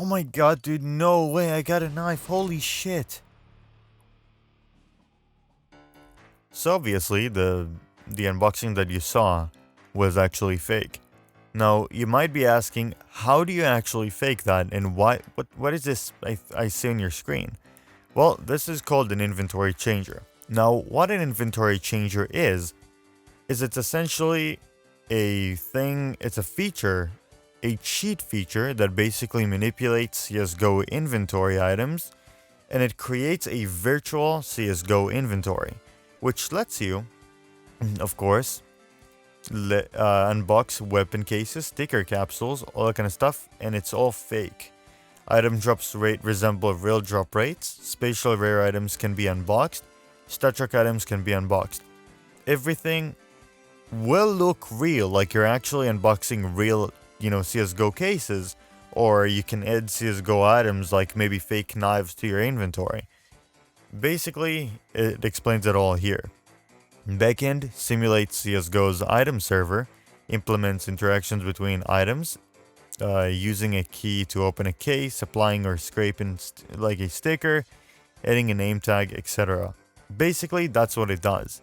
Oh my god, dude, no way, I got a knife, holy shit. So obviously, the unboxing that you saw was actually fake. Now, you might be asking, how do you actually fake that, and what is this I see on your screen? Well, this is called an inventory changer. Now, what an inventory changer is it's essentially it's a feature, a cheat feature that basically manipulates CSGO inventory items, and it creates a virtual CSGO inventory, which lets you, of course, unbox weapon cases, sticker capsules, all that kind of stuff, and it's all fake. Item drops rate resemble real drop rates, spatial rare items can be unboxed, stat track items can be unboxed. Everything will look real, like you're actually unboxing real, CSGO cases, or you can add CSGO items like maybe fake knives to your inventory. Basically, it explains it all here. Backend simulates CSGO's item server, implements interactions between items, using a key to open a case, applying or scraping like a sticker, adding a name tag, etc. Basically, that's what it does.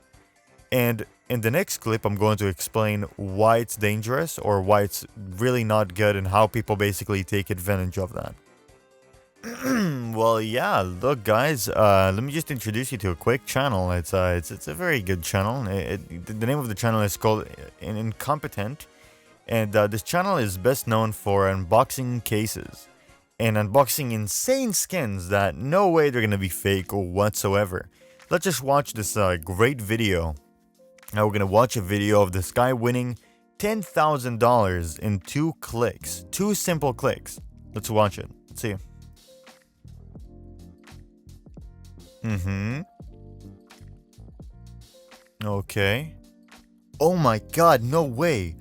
And in the next clip, I'm going to explain why it's dangerous or why it's really not good and how people basically take advantage of that. Well, yeah, look, guys, let me just introduce you to a quick channel. It's a very good channel. The name of the channel is called Incompetent, and this channel is best known for unboxing cases and unboxing insane skins that no way they're gonna be fake or whatsoever. Let's just watch this great video. Now we're gonna watch a video of this guy winning $10,000 in 2 clicks. 2 simple clicks. Let's watch it. Let's see. Okay. Oh my god, no way.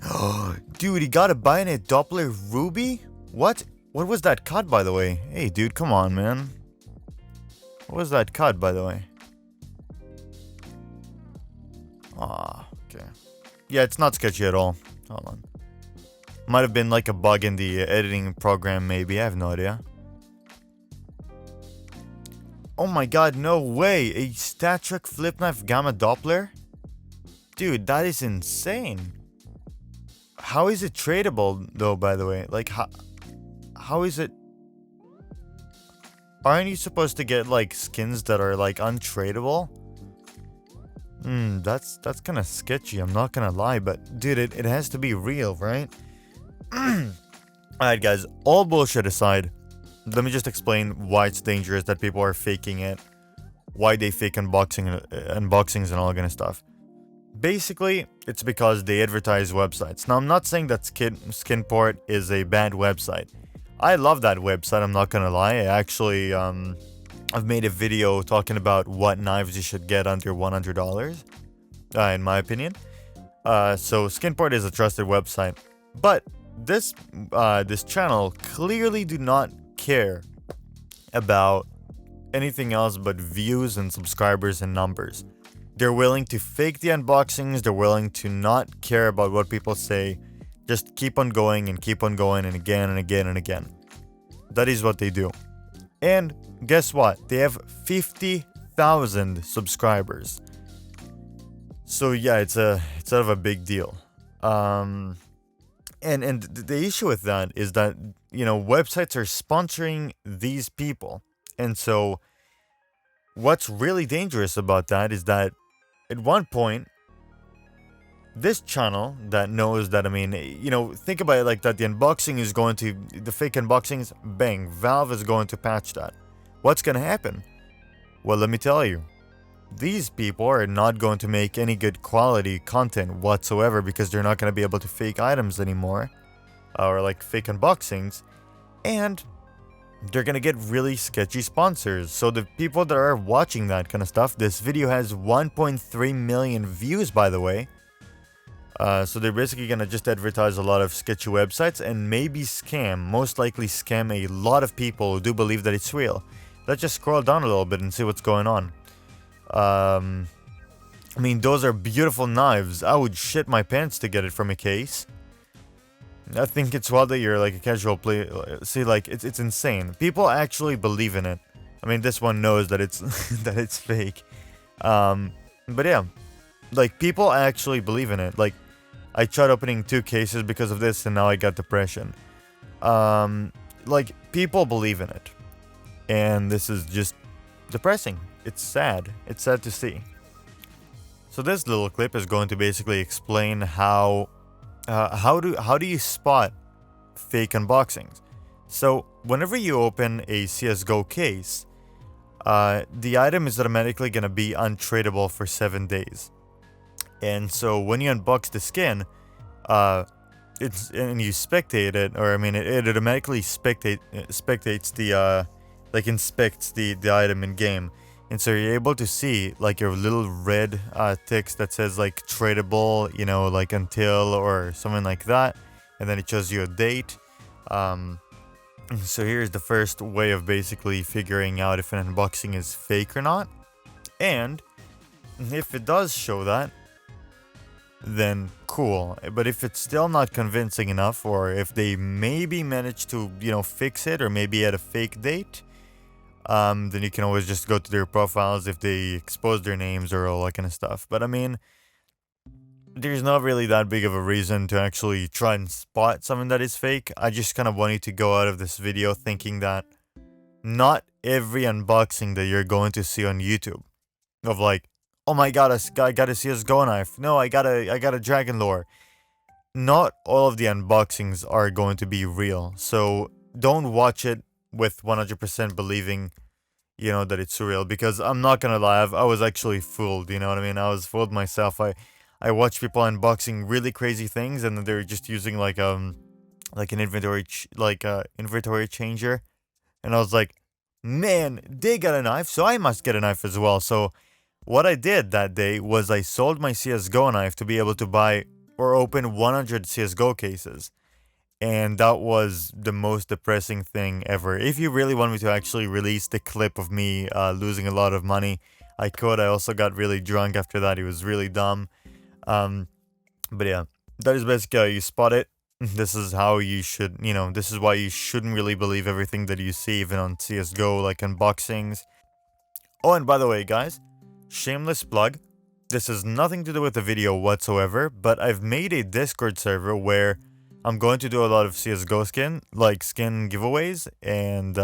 Dude, he got a Bayonet Doppler Ruby? What? What was that cut, by the way? Hey, dude, come on, man. What was that cut, by the way? Okay. Yeah, it's not sketchy at all. Hold on. Might have been like a bug in the editing program, maybe. I have no idea. Oh my god, no way! A StatTrak Flip Knife Gamma Doppler? Dude, that is insane. How is it tradable, though, by the way? Like, how is it... Aren't you supposed to get, like, skins that are, like, untradeable? That's kind of sketchy, I'm not gonna lie, but, dude, it has to be real, right? Alright, guys, all bullshit aside, let me just explain why it's dangerous that people are faking it, why they fake unboxings and all that kind of stuff. Basically, it's because they advertise websites. Now, I'm not saying that Skinport is a bad website. I love that website, I'm not gonna lie. I actually, I've made a video talking about what knives you should get under $100, in my opinion. So Skinport is a trusted website. But this channel clearly do not care about anything else but views and subscribers and numbers. They're willing to fake the unboxings, they're willing to not care about what people say, just keep on going and again and again and again. That is what they do. And guess what? They have 50,000 subscribers. So yeah, it's sort of a big deal. And the issue with that is that, websites are sponsoring these people. And so what's really dangerous about that is that at one point, this channel that knows that, think about it like that, the fake unboxings, bang, Valve is going to patch that. What's going to happen? Well, let me tell you. These people are not going to make any good quality content whatsoever because they're not going to be able to fake items anymore. Or like fake unboxings. And they're going to get really sketchy sponsors. So the people that are watching that kind of stuff, this video has 1.3 million views, by the way. So they're basically going to just advertise a lot of sketchy websites and maybe most likely scam a lot of people who do believe that it's real. Let's just scroll down a little bit and see what's going on. Those are beautiful knives. I would shit my pants to get it from a case. I think it's wild that you're like a casual play. See, like it's insane. People actually believe in it. I mean, this one knows that it's that it's fake. Um, but yeah, like people actually believe in it. Like I tried opening 2 cases because of this, and now I got depression. Like people believe in it, and this is just depressing. It's sad. It's sad to see. So this little clip is going to basically explain how do you spot fake unboxings. So whenever you open a CS:GO case, the item is automatically gonna be untradeable for 7 days. And so when you unbox the skin, and you spectate it, or I mean, it automatically spectates the like inspects the item in game, and so you're able to see like your little red text that says like tradable, you know, like until or something like that, and then it shows you a date. So here's the first way of basically figuring out if an unboxing is fake or not, and if it does show that, then cool. But if it's still not convincing enough, or if they maybe managed to, you know, fix it, or maybe at a fake date, then you can always just go to their profiles if they expose their names or all that kind of stuff. But I mean, there's not really that big of a reason to actually try and spot something that is fake. I just kind of want you to go out of this video thinking that not every unboxing that you're going to see on YouTube of like, oh my god, I got a CS:GO knife. No, I got a dragon lore. Not all of the unboxings are going to be real. So don't watch it with 100% believing, you know, that it's real, because I'm not gonna lie, I was actually fooled, you know what I mean? I was fooled myself. I watch people unboxing really crazy things, and they're just using like an inventory inventory changer, and I was like, man, they got a knife, so I must get a knife as well. So what I did that day was I sold my CS:GO knife to be able to buy or open 100 CS:GO cases. And that was the most depressing thing ever. If you really want me to actually release the clip of me losing a lot of money, I could. I also got really drunk after that. It was really dumb. But yeah, that is basically how you spot it. This is how you should, you know, this is why you shouldn't really believe everything that you see, even on CS:GO, like unboxings. Oh, and by the way, guys, shameless plug. This has nothing to do with the video whatsoever, but I've made a Discord server where I'm going to do a lot of CS:GO skin giveaways, and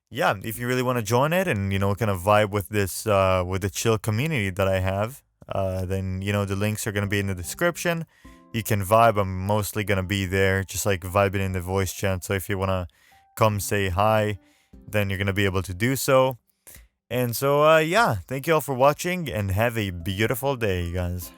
yeah, if you really want to join it and, you know, kind of vibe with this, with the chill community that I have, then, you know, the links are going to be in the description. You can vibe. I'm mostly going to be there, just like vibing in the voice chat. So if you want to come say hi, then you're going to be able to do so. And so, yeah, thank you all for watching, and have a beautiful day, you guys.